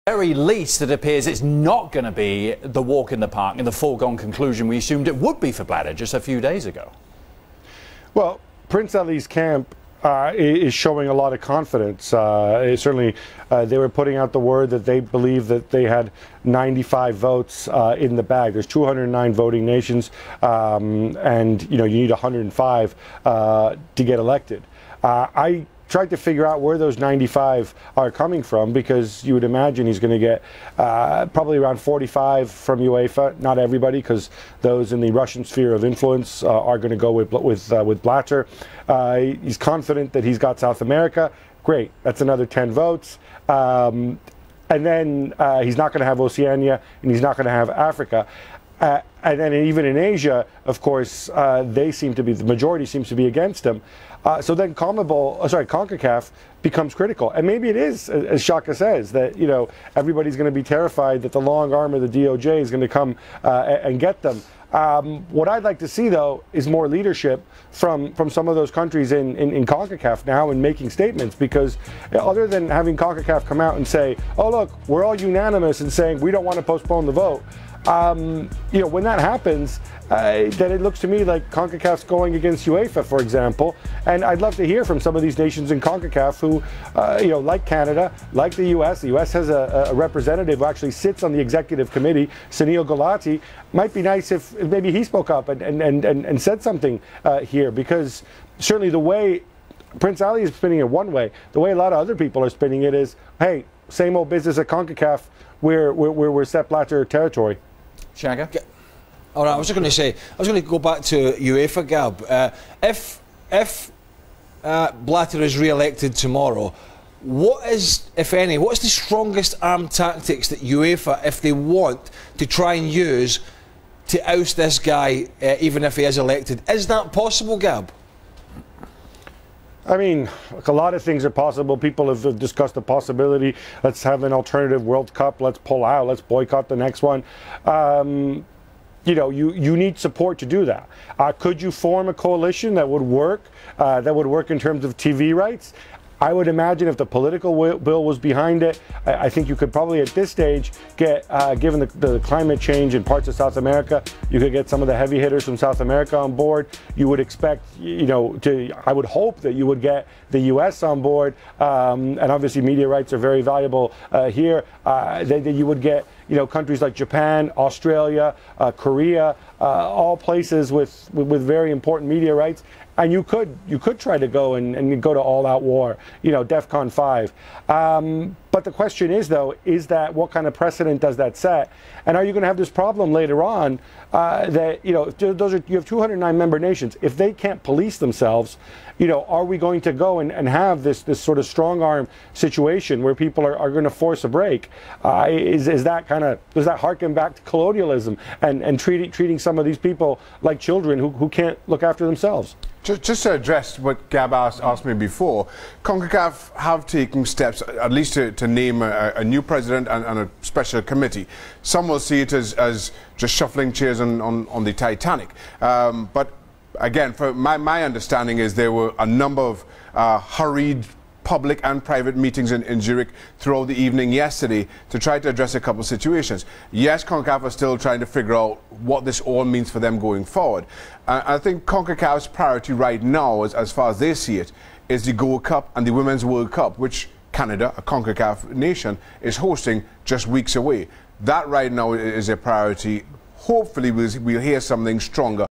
Very least, it appears it's not going to be the walk in the park and the foregone conclusion we assumed it would be for Blatter just a few days ago. Well, Prince Ali's camp is showing a lot of confidence. Certainly, they were putting out the word that they believe that they had 95 votes in the bag. There's 209 voting nations, and you need 105 to get elected. I tried to figure out where those 95 are coming from, because you would imagine he's going to get probably around 45 from UEFA. Not everybody, because those in the Russian sphere of influence are going to go with Blatter. He's confident that he's got South America. Great, that's another 10 votes. And then he's not going to have Oceania, and he's not going to have Africa. And then even in Asia, of course, the majority seems to be against him. So then CONCACAF becomes critical. And maybe it is, as Shaka says, that everybody's going to be terrified that the long arm of the DOJ is going to come and get them. What I'd like to see, though, is more leadership from some of those countries in CONCACAF now, and making statements, because other than having CONCACAF come out and say, oh, look, we're all unanimous in saying we don't want to postpone the vote, when that happens, then it looks to me like CONCACAF's going against UEFA, for example. And I'd love to hear from some of these nations in CONCACAF who, like Canada, like the US has a representative who actually sits on the executive committee, Sunil Gulati. Might be nice if maybe he spoke up and said something here, because certainly the way Prince Ali is spinning it one way, the way a lot of other people are spinning it is, hey, same old business at CONCACAF, we're Sepp Blatter territory. Shagger? All right, I was going to go back to UEFA, Gab. If Blatter is re-elected tomorrow, what is, if any, what's the strongest arm tactics that UEFA, if they want, to try and use to oust this guy, even if he is elected? Is that possible, Gab? I mean, a lot of things are possible. People have discussed the possibility, let's have an alternative World Cup, let's pull out, let's boycott the next one. You need support to do that. Could you form a coalition that would work in terms of TV rights? I would imagine if the political will was behind it, I think you could probably at this stage get, given the climate change in parts of South America, you could get some of the heavy hitters from South America on board. You would expect, I would hope that you would get the US on board, and obviously media rights are very valuable here, that you would get countries like Japan, Australia, Korea, all places with very important media rights. And you could try to go and go to all-out war, DEFCON 5. But the question is, though, what kind of precedent does that set? And are you going to have this problem later on that you have 209 member nations? If they can't police themselves, are we going to go and have this sort of strong arm situation where people are going to force a break? Does that harken back to colonialism and treating some of these people like children who can't look after themselves? Just to address what Gab asked me before, CONCACAF have taken steps, at least to name a new president and a special committee. Some will see it as just shuffling chairs on the Titanic. But again, my understanding is there were a number of hurried public and private meetings in Zurich throughout the evening yesterday to try to address a couple of situations. Yes, CONCACAF are still trying to figure out what this all means for them going forward. I think CONCACAF's priority right now, as far as they see it, is the Gold Cup and the Women's World Cup, which Canada, a CONCACAF nation, is hosting just weeks away. That right now is a priority. Hopefully we'll hear something stronger